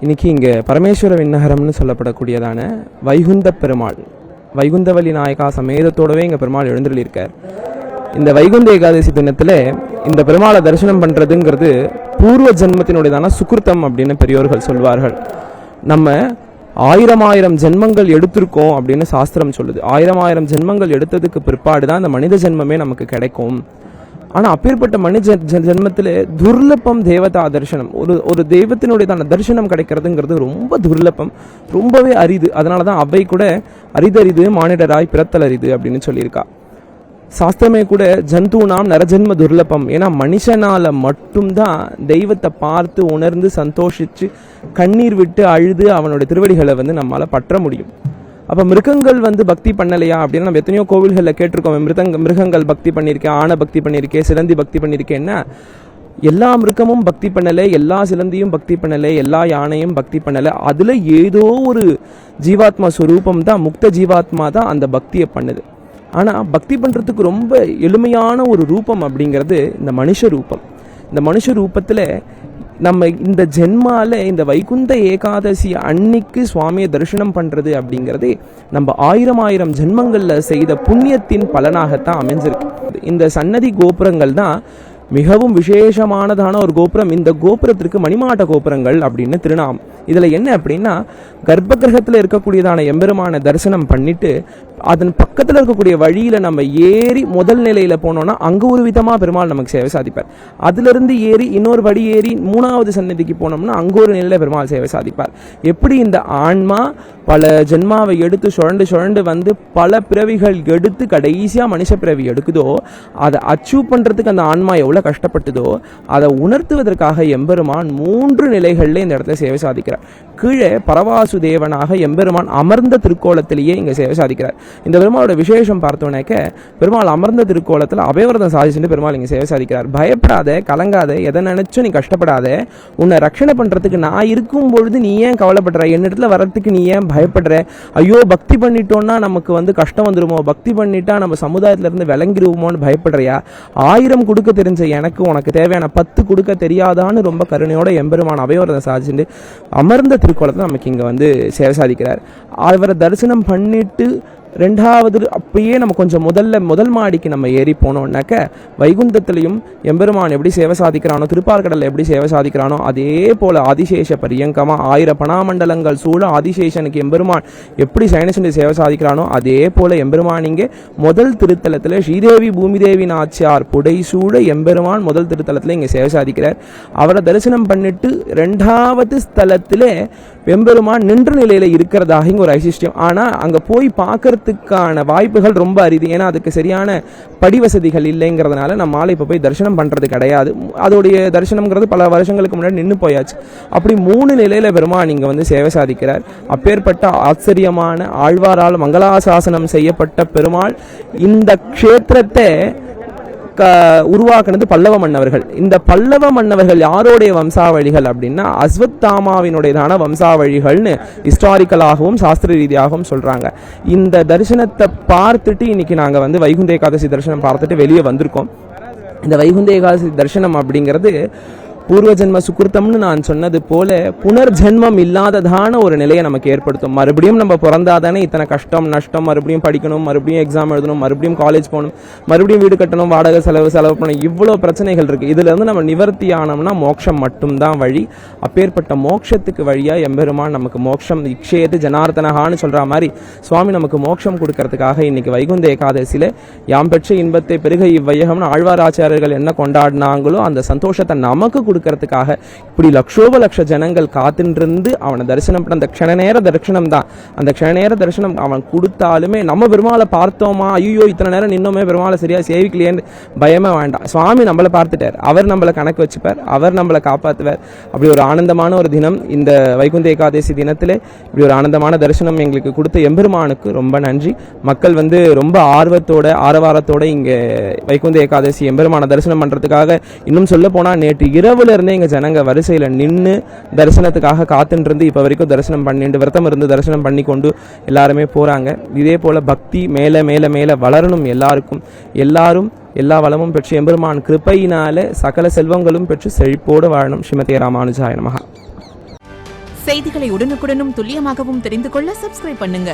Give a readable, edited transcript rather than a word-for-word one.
இன்றைக்கி இங்கே பரமேஸ்வர விண்ணகரம்னு சொல்லப்படக்கூடியதான வைகுந்த பெருமாள், வைகுந்தவல்லி நாயகா சமேதத்தோடவே இங்கே பெருமாள் எழுந்தருளியிருக்கார். இந்த வைகுந்த ஏகாதசி தினத்தில் இந்த பெருமாளை தரிசனம் பண்ணுறதுங்கிறது பூர்வ ஜென்மத்தினுடையதான சுக்கிருத்தம் அப்படின்னு பெரியோர்கள் சொல்வார்கள். நம்ம ஆயிரம் ஜென்மங்கள் எடுத்திருக்கோம் அப்படின்னு சாஸ்திரம் சொல்லுது. ஆயிரம் ஜென்மங்கள் எடுத்ததுக்கு பிற்பாடு தான் இந்த மனித ஜென்மமே நமக்கு கிடைக்கும். ஆனால் அப்பேற்பட்ட மனித ஜென்மத்தில் துர்லபம் தேவதா தரிசனம், ஒரு தெய்வத்தினுடைய தரிசனம் கிடைக்கிறதுங்கிறது ரொம்ப துர்லபம், ரொம்பவே அரிது. அதனால தான் அவை கூட அரிதறிது மானிடராய் பிறத்தல் அரிது அப்படின்னு சொல்லியிருக்கா. சாஸ்திரமே கூட ஜந்தூனாம் நரஜென்ம துர்லபம், ஏன்னா மனுஷனால மட்டும்தான் தெய்வத்தை பார்த்து உணர்ந்து சந்தோஷிச்சு கண்ணீர் விட்டு அழுது அவனுடைய திருவடிகளை நம்மளால் பற்ற முடியும். அப்போ மிருகங்கள் பக்தி பண்ணலையா அப்படின்னு நம்ம எத்தனையோ கோவில்களில் கேட்டிருக்கோம். மிருகங்கள் பக்தி பண்ணியிருக்கேன், ஆனை பக்தி பண்ணியிருக்கேன், சிலந்தி பக்தி பண்ணியிருக்கேன்னா எல்லா மிருகமும் பக்தி பண்ணலை, எல்லா சிலந்தியும் பக்தி பண்ணலை, எல்லா யானையும் பக்தி பண்ணலை. அதில் ஏதோ ஒரு ஜீவாத்மா ஸ்வரூபம் தான், முக்த ஜீவாத்மா தான் அந்த பக்தியை பண்ணுது. ஆனால் பக்தி பண்ணுறதுக்கு ரொம்ப எளிமையான ஒரு ரூபம் அப்படிங்கிறது இந்த மனுஷ ரூபம். இந்த மனுஷ ரூபத்தில் நம்ம இந்த ஜென்மால இந்த வைகுந்த ஏகாதசி அன்னைக்கு சுவாமியை தரிசனம் பண்ணுறது அப்படிங்கிறது நம்ம ஆயிரம் ஜென்மங்களில் செய்த புண்ணியத்தின் பலனாகத்தான் அமைஞ்சிருக்கு. இந்த சன்னதி கோபுரங்கள் தான் மிகவும் விசேஷமானதான ஒரு கோபுரம். இந்த கோபுரத்திற்கு மணிமாட்ட கோபுரங்கள் அப்படின்னு திருநாமம். இதில் என்ன அப்படின்னா, கர்ப்ப கிரகத்தில் இருக்கக்கூடியதான எம்பெருமான தரிசனம் பண்ணிட்டு அதன் பக்கத்தில் இருக்கக்கூடிய வழியில் நம்ம ஏறி முதல் நிலையில் போனோம்னா அங்கே ஒரு விதமாக பெருமாள் நமக்கு சேவை சாதிப்பார். அதிலிருந்து ஏறி இன்னொரு வழி ஏறி 3வது சன்னதிக்கு போனோம்னா அங்கே ஒரு நிலையில் பெருமாள் சேவை சாதிப்பார். எப்படி இந்த ஆன்மா பல ஜென்மாவை எடுத்து சுழண்டு பல பிறவிகள் எடுத்து கடைசியாக மனுஷ பிறவி எடுக்குதோ, அதை அச்சீவ் பண்ணுறதுக்கு அந்த ஆன்மா எவ்வளோ கஷ்டப்பட்டதோ அதை உணர்த்துவதற்காக எம்பெருமான் 3 நிலைகளில் இந்த இடத்துல சேவை சாதிக்கிறார். கீழே பரவாசு தேவனாக எம்பெருமான் அமர்ந்த திருக்கோலத்திலேயே இங்கே சேவை சாதிக்கிறார். இந்த பெருமாளோட விசேஷம் பார்த்தோன்னேக்க, பெருமாள் அமர்ந்த திருக்கோலத்தில் அபயவரதம் சாதிச்சுட்டு பெருமாள் இங்கே சேவை சாதிக்கிறார். பயப்படாத, கலங்காத, எதை நினைச்சும் நீ கஷ்டப்படாத, உன்னை ரட்சணை பண்ணுறதுக்கு நான் இருக்கும் பொழுது நீ ஏன் கவலைப்படுற, என்னிடத்துல வர்றதுக்கு நீ ஏன் பயப்படுற, ஐயோ பக்தி பண்ணிட்டோன்னா நமக்கு கஷ்டம் வந்துடுமோ, பக்தி பண்ணிட்டா நம்ம சமுதாயத்திலேருந்து விளங்கிடுவோமோன்னு பயப்படுறியா, 1000 கொடுக்க தெரிஞ்ச எனக்கு உனக்கு தேவையான 10 கொடுக்க தெரியாதான்னு ரொம்ப கருணையோட எம்பெருமான் அபயவரதம் சாதிச்சுட்டு அமர்ந்த திருக்கோலத்தை நமக்கு இங்கே சேவை சாதிக்கிறார். அவரை தரிசனம் பண்ணிட்டு 2வது அப்படியே நம்ம கொஞ்சம் முதல் மாடிக்கு நம்ம ஏறி போனோம்னாக்க வைகுந்தத்திலையும் எம்பெருமான் எப்படி சேவை சாதிக்கிறானோ, திருப்பார்கடலில் எப்படி சேவை சாதிக்கிறானோ அதே போல் ஆதிசேஷ பரியங்கமாக 1000 பணாமண்டலங்கள் சூழ ஆதிசேஷனுக்கு எம்பெருமான் எப்படி சயனசுண்டி சேவை சாதிக்கிறானோ அதே போல் எம்பெருமான் இங்கே முதல் திருத்தலத்தில் ஸ்ரீதேவி பூமிதேவி நாச்சியார் புடைசூழ எம்பெருமான் முதல் திருத்தலத்தில் இங்கே சேவை சாதிக்கிறார். அவரை தரிசனம் பண்ணிட்டு 2வது ஸ்தலத்தில் எம்பெருமான் நின்ற நிலையில் இருக்கிறதாக இங்கே ஒரு ஐசிஷ்டியம். ஆனால் அங்கே போய் பார்க்கறதுக்கான வாய்ப்புகள் ரொம்ப அரிது. ஏன்னா அதுக்கு சரியான படிவசதிகள் இல்லைங்கிறதுனால நம்மளால் இப்போ போய் தரிசனம் பண்ணுறது கிடையாது. அதோடைய தரிசனம்ங்கிறது பல வருஷங்களுக்கு முன்னாடி நின்று போயாச்சு. அப்படி 3 நிலையில் பெருமான் இங்கே சேவை சாதிக்கிறார். அப்பேற்பட்ட ஆச்சரியமான ஆழ்வாரால் மங்களாசாசனம் செய்யப்பட்ட பெருமாள் இந்த க்ஷேத்திரத்தை உருவாக்குனது பல்லவ மன்னவர்கள். இந்த பல்லவ மன்னவர்கள் யாரோடைய வம்சாவழிகள் அப்படின்னா அஸ்வத்தாமாவினுடையதான வம்சாவழிகள்னு ஹிஸ்டாரிக்கலாகவும் சாஸ்திர ரீதியாகவும் சொல்றாங்க. இந்த தரிசனத்தை பார்த்துட்டு இன்னைக்கு நாங்கள் வைகுந்த ஏகாதசி தரிசனம் பார்த்துட்டு வெளியே வந்திருக்கோம். இந்த வைகுந்த ஏகாதசி தரிசனம் அப்படிங்கிறது பூர்வ ஜென்ம சுக்கிருத்தம்னு நான் சொன்னது போல புனர்ஜென்மம் இல்லாததான ஒரு நிலையை நமக்கு ஏற்படுத்தும். மறுபடியும் நம்ம பிறந்தாதானே இத்தனை கஷ்டம் நஷ்டம், மறுபடியும் படிக்கணும், மறுபடியும் எக்ஸாம் எழுதணும், மறுபடியும் காலேஜ் போகணும், மறுபடியும் வீடு கட்டணும், வாடகை செலவு பண்ணணும், இவ்வளோ பிரச்சனைகள் இருக்குது. இதுலேருந்து நம்ம நிவர்த்தி ஆனோம்னா மோட்சம் மட்டும்தான் வழி. அப்பேற்பட்ட மோட்சத்துக்கு வழியாக எம்பெருமான் நமக்கு மோட்சம் இக்ஷேது ஜனார்த்தனகான்னு சொல்கிற மாதிரி சுவாமி நமக்கு மோட்சம் கொடுக்கறதுக்காக இன்னைக்கு வைகுந்த ஏகாதசியில் யாம் பெற்ற இன்பத்தை பெருக இவ்வையகம்னு ஆழ்வாராச்சாரியர்கள் என்ன கொண்டாடினாங்களோ அந்த சந்தோஷத்தை நமக்கு கொடுக்கறதுக்காக இப்படி லட்ச ஜனங்கள் காத்துட்டு அவனை தரிசனம் பண்ண அந்த க்ஷணநேர தரிசனம் தான். அந்த க்ஷணநேர தரிசனம் அவன் கொடுத்தாலுமே நம்ம பெருமாளை பார்த்தோமா, ஐயோ இத்தனை நேரம் நின்னோமே பெருமாளை சரியா சேவிக்கலையேன்னு பயமே வேண்டாம். சுவாமி நம்மளை பார்த்துட்டார், அவர் நம்மளை கணக்கு வச்சுப்பார், அவர் நம்மளை காப்பாற்றுவார். அப்படி ஒரு ஆனந்தமான ஒரு தினம் இந்த வைகுந்த ஏகாதசி தினத்தில் இப்படி ஒரு ஆனந்தமான தரிசனம் எங்களுக்கு கொடுத்த எம்பெருமானுக்கு ரொம்ப நன்றி. மக்கள் ரொம்ப ஆர்வத்தோட ஆரவாரத்தோட இங்கே வைகுந்த ஏகாதசி எம்பெருமான தரிசனம் பண்ணுறதுக்காக, இன்னும் சொல்ல போனால் நேற்று இரவு இருந்தே இங்க ஜனங்க வரிசையில் நின்று தரிசனத்துக்காக காத்துட்டு இருந்து இப்போ வரைக்கும் தரிசனம் பண்ணிட்டு விரதம் இருந்து தரிசனம் பண்ணி கொண்டு எல்லாருமே போறாங்க. இதே போல பக்தி மேல மேல மேல வளரணும். எல்லாரும் எல்லா வளமும் பெற்று எம்பெருமான் கிருபையினால சகல செல்வங்களும் பெற்று செழிப்போடு வாழணும். ஸ்ரீமதே ராமானுஜாய நமஹ. செய்திகளை உடனுக்குடனும் துல்லியமாகவும் தெரிந்து கொள்ள சப்ஸ்கிரைப் பண்ணுங்க.